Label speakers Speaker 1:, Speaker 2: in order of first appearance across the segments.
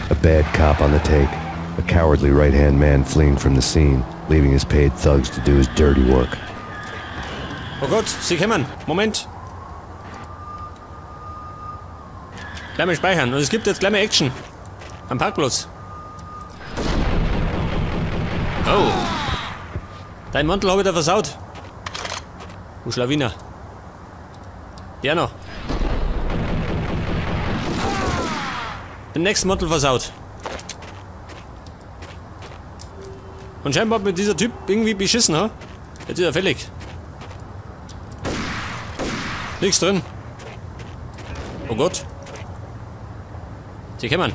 Speaker 1: A bad cop on the take. A cowardly right-hand man fleeing from the scene, leaving his paid thugs to do his dirty work.
Speaker 2: Oh Gott, sie kommen. Moment. Gleich mal speichern. Und es gibt jetzt gleich mal Action. Am Parkplatz. Oh. Dein Mantel habe ich da versaut. Du Schlawiner. Der noch. Den nächsten Mantel versaut. Und scheinbar hat mir dieser Typ irgendwie beschissen, ha? Jetzt ist er fällig. Nichts drin. Oh Gott. Sie kommen.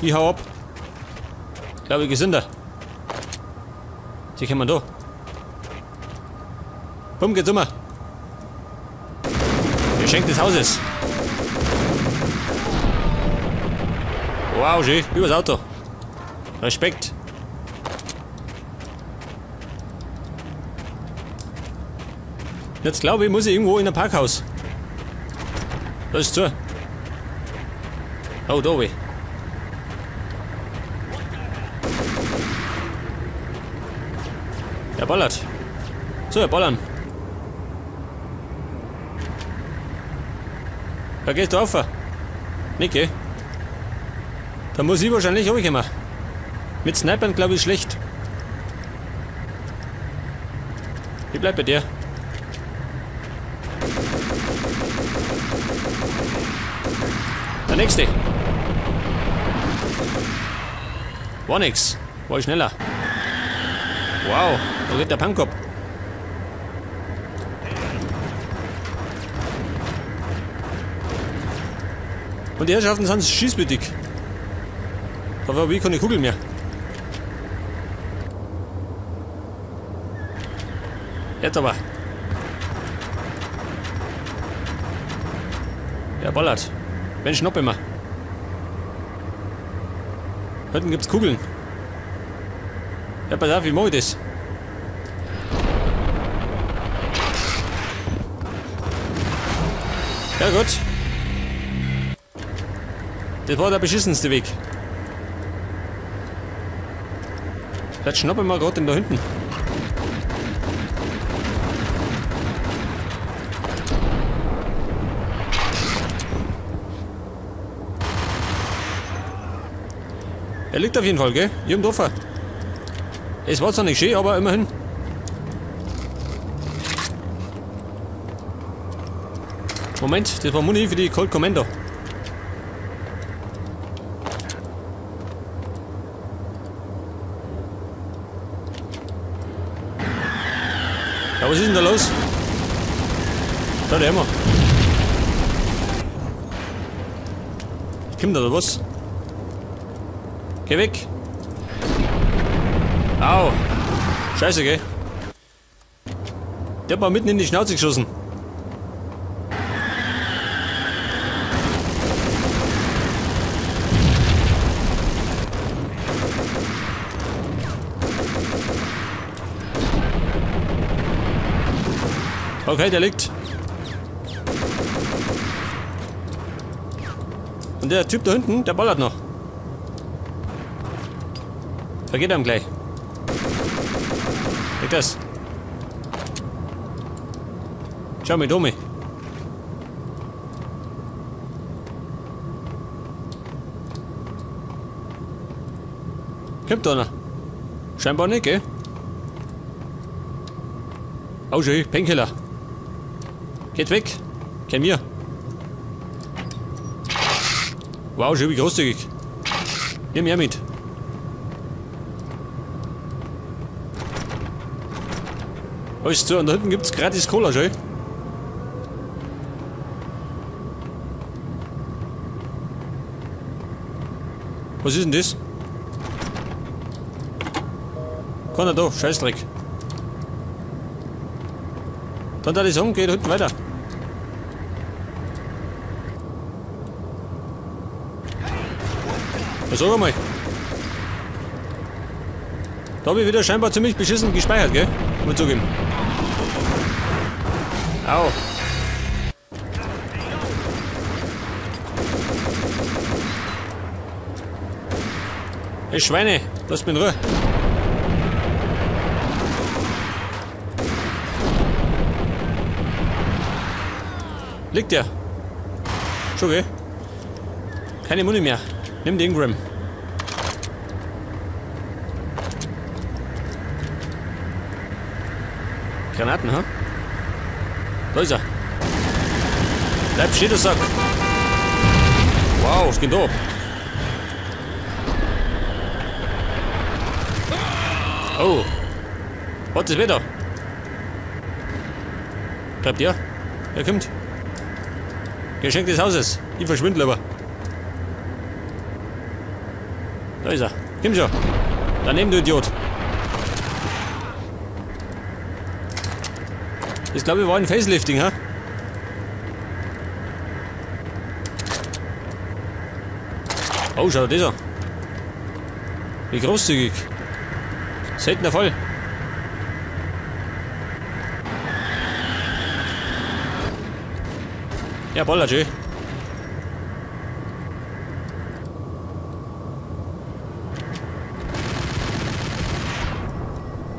Speaker 2: Ich hau ab. Glaube ich gesünder. Sie kommen da. Bumm, geht's um. Geschenk des Hauses. Wow, schön. Übers Auto. Respekt. Jetzt glaube ich, muss ich irgendwo in ein Parkhaus. Da ist zu. Oh, da weh. Er ballert. So, er ballern. Da gehst du rauf. Nicht, gell? Da muss ich wahrscheinlich runterkommen. Mit Snipern glaube ich schlecht. Ich bleib bei dir. Der nächste. War nix. War schneller. Wow, da geht der Pankopf. Und die Herrschaften sind schießwütig. Aber wie keine Kugel mehr. Jetzt aber. Er ballert. Wenn schnapp immer. Heute gibt's Kugeln. Ja, pass auf, wie mache ich das? Ja gut. Das war der beschissenste Weg. Jetzt schnappen wir gerade den da hinten. Er liegt auf jeden Fall, gell? Hier im Dorf. Es war zwar nicht schön, aber immerhin. Moment, das war Muni für die Colt Commander. Ja, was ist denn da los? Da, der immer. Kommt da oder was? Geh weg! Au! Scheiße, gell? Der hat mal mitten in die Schnauze geschossen. Okay, der liegt. Und der Typ da hinten, der ballert noch. Vergeht ihm gleich. Leg das. Schau mich, Domi. Kommt da noch. Scheinbar nicht, gell? Oh schön, Painkiller. Geht weg. Kenn mir. Wow, schön wie großzügig. Nimm her mit. Alles zu, und da hinten gibt's gratis Cola, schön. Was ist denn das? Keiner da, Scheißdreck. Dann da die Song, geht hinten weiter. Ja, sag einmal. Da habe ich wieder scheinbar ziemlich beschissen gespeichert, gell? Muss zugeben. Au. Hey Schweine, lasst mich in Ruhe. Liegt der? Schon, gell? Keine Muni mehr. Nimm den Ingram. Granaten, ha? Da ist er. Bleib stehen, du Sack. Wow, es geht ab. Oh. Was ist Wetter? Bleibt ihr? Er kommt. Geschenk des Hauses. Ich verschwinde lieber. Da ist er. Komm schon. Daneben, du Idiot. Das glaube ich war ein Facelifting, ha? Oh, schau, dieser. Wie großzügig. Seltener Fall. Ja, ballert schön.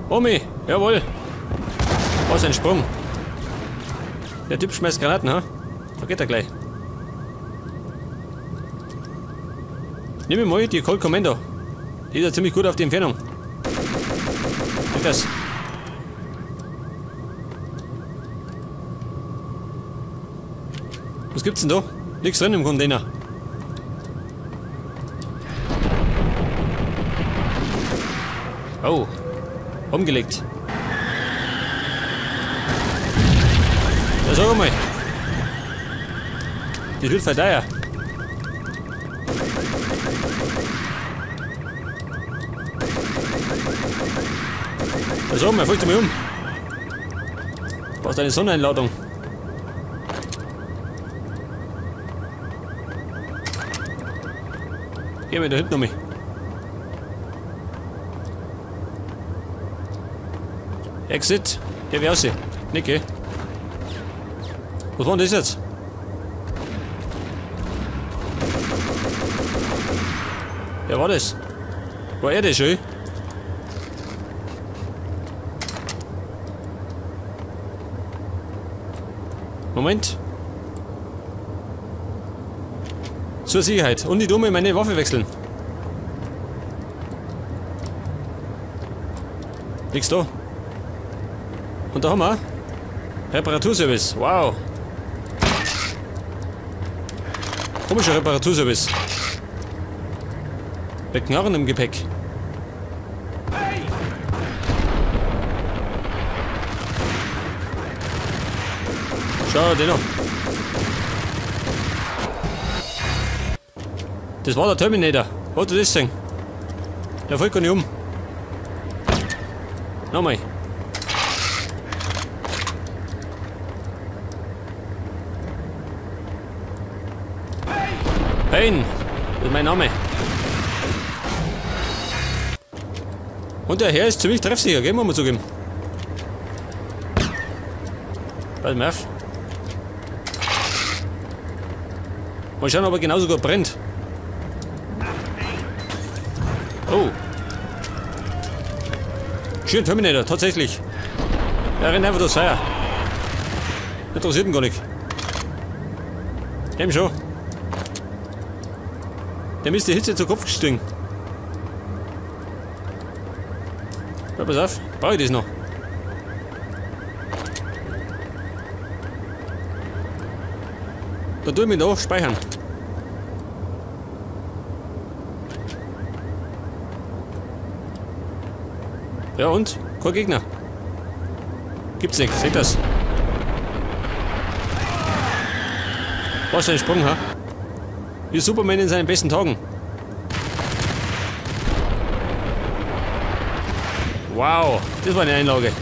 Speaker 2: Omi, jawohl. Was ein Sprung. Der Typ schmeißt Granaten, ha? Da geht er gleich. Nimm mir mal die Colt Commando. Die ist ja ziemlich gut auf die Entfernung. Nimm das. Was gibt's denn da? Nichts drin im Container. Oh. Umgelegt. Ja, sag mal. Die wird verdeiert. Ja, sag mal, folgt mir um. Du brauchst eine Sonneneinladung. Geh mal da hinten um mich. Exit. Der wäre aussehen. Nicke. Was war denn das jetzt? Wer war das? War er das schon? Moment. Zur Sicherheit. Und die Dumme meine Waffe wechseln. Nix da. Und da haben wir Reparaturservice. Wow. Komischer Reparaturservice. Mit Knarren im Gepäck. Schau den noch. Das war der Terminator. Hast du das gesehen? Der fällt gar nicht um. Nochmal. Payne, das ist mein Name. Und der Herr ist ziemlich treffsicher, gell, muss man zugeben. Pass mal auf. Mal schauen, ob er genauso gut brennt. Oh. Schön Terminator, tatsächlich. Er rennt einfach durchs Feuer. Interessiert ihn gar nicht. Dem schon. Dem ist die Hitze zu Kopf gestiegen. Ja, pass auf, brauche ich das noch? Da tue ich mich da speichern. Ja und? Kein Gegner. Gibt's nicht, seht das? Was für ein Sprung, ha? Wie Superman in seinen besten Tagen. Wow, das war eine Einlage.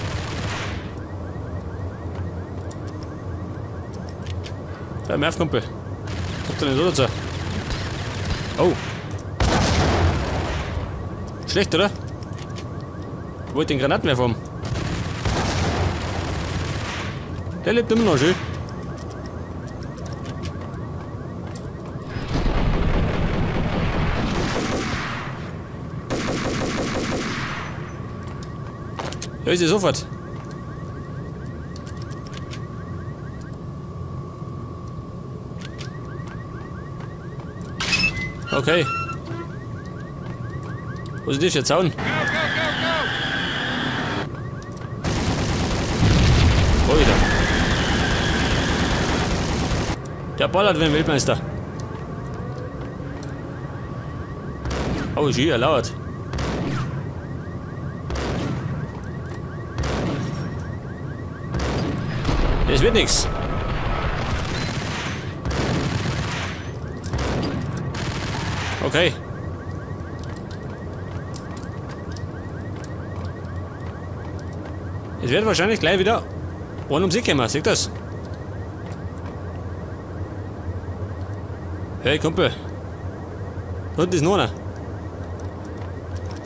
Speaker 2: Bleib mir auf, Kumpel. Kommt er nicht so dazu? Oh. Schlecht, oder? Ich wollte den Granatenwerfer haben. Der lebt immer noch schön. Hör ich sie sofort. Okay. Wo ist der Zaun? Oh, wieder. Der ballert wie ein Weltmeister. Oh, ist hier laut. Das wird nichts. Okay. Es wird wahrscheinlich gleich wieder ohne um sich kommen. Seht das? Hey Kumpel. Da unten ist noch einer.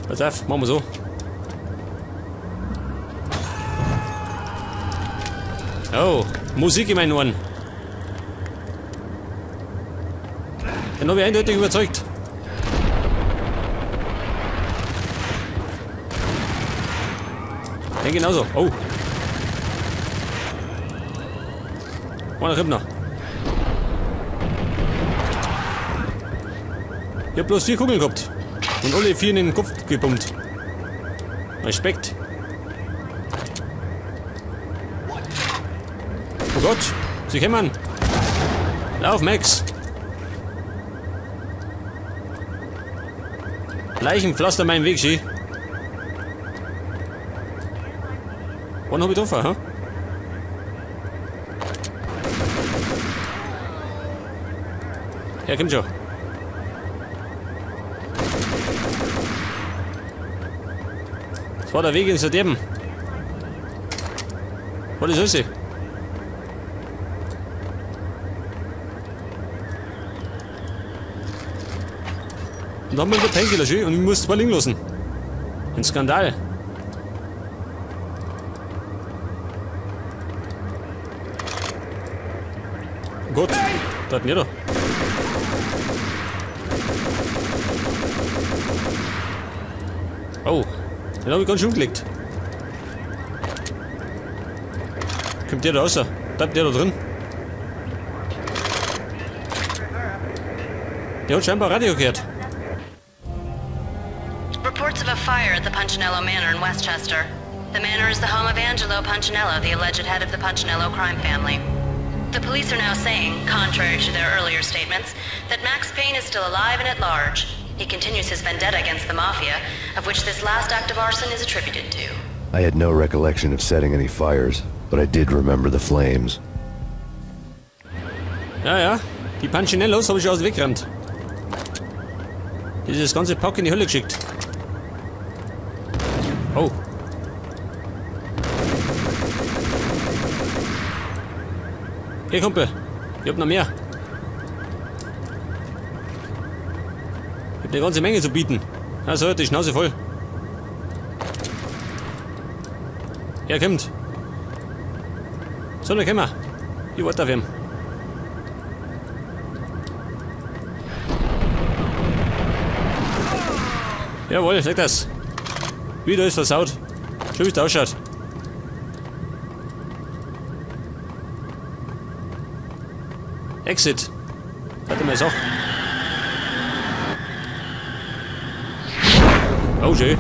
Speaker 2: Pass auf, machen wir so. Oh, Musik in meinen Ohren. Den habe ich eindeutig überzeugt. Den genauso. Oh. Einer kommt noch. Ich hab bloß 4 Kugeln gehabt. Und alle 4 in den Kopf gepumpt. Respekt. Oh Gott, sie kommen. Lauf, Max. Leichenpflaster meinen Weg, Ski. Wann hab ich getroffen, ha? Ja, kommt schon. Das war der Weg ins Verderben. Was ist das? Und dann haben wir den Painkiller schön und ich muss 2 liegen lassen. Ein Skandal. Oh Gott, da hat mir da. Oh, den habe ich ganz schön umgelegt. Kommt der da raus? Bleibt der da drin? Der hat scheinbar Radio gehört.
Speaker 3: Reports of a fire at the Punchinello Manor in Westchester. The manor is the home of Angelo Punchinello, the alleged head of the Punchinello crime family. The police are now saying, contrary to their earlier statements, that Max Payne is still alive and at large. He continues his vendetta against the Mafia, of which this last act of arson is attributed to.
Speaker 1: I had no recollection of setting any fires, but I did remember the flames.
Speaker 2: Ja, ja, die Punchinellos habe ich aus dem Weg gerannt. Dieses ganze Pack in die Hölle geschickt. Oh. Hey Kumpel, ich hab noch mehr. Ich hab eine ganze Menge zu bieten. Also, die Schnauze voll. Ja, kommt. So, dann kommen wir. Ich warte auf ihn. Jawohl, sag das. Wieder ist versaut. Schau, wie es da ausschaut. Exit. Warte mal, so. Oh, schön.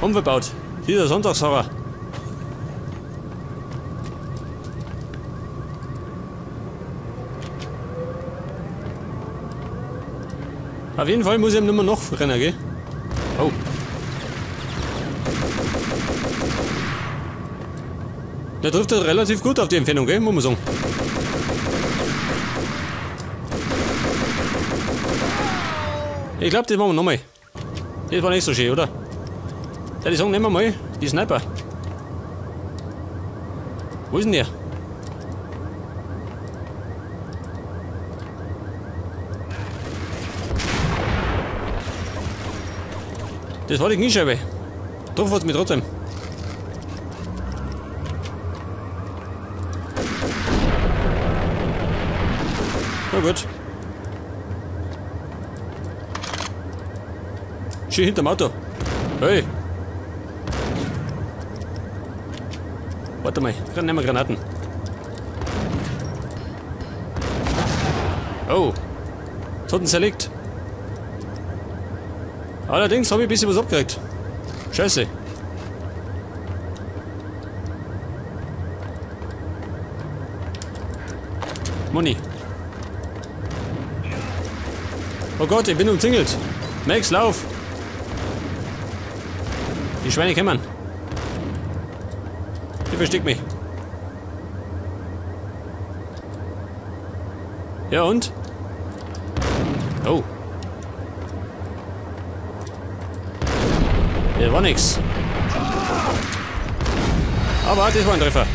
Speaker 2: Umverbaut. Dieser Sonntagshorror. Auf jeden Fall muss ich ihm nicht mehr noch rennen, gell? Oh. Der trifft halt relativ gut auf die Entfernung, gell? Muss man sagen. Ich glaube, das machen wir nochmal. Das war nicht so schön, oder? Ja, die sagen, nehmen wir mal die Sniper. Wo ist denn der? Das war die Kniescheibe. Drauf hat es mich trotzdem. Na gut. Schön hinterm Auto. Hey. Warte mal, nehmen wir Granaten. Oh. Toten zerlegt. Allerdings habe ich ein bisschen was abgekriegt. Scheiße. Moni. Oh Gott, ich bin umzingelt. Max, lauf. Die Schweine kämmern. Ich versteck mich. Ja und? Oh. Ja, war nix. Aber das war ein Treffer.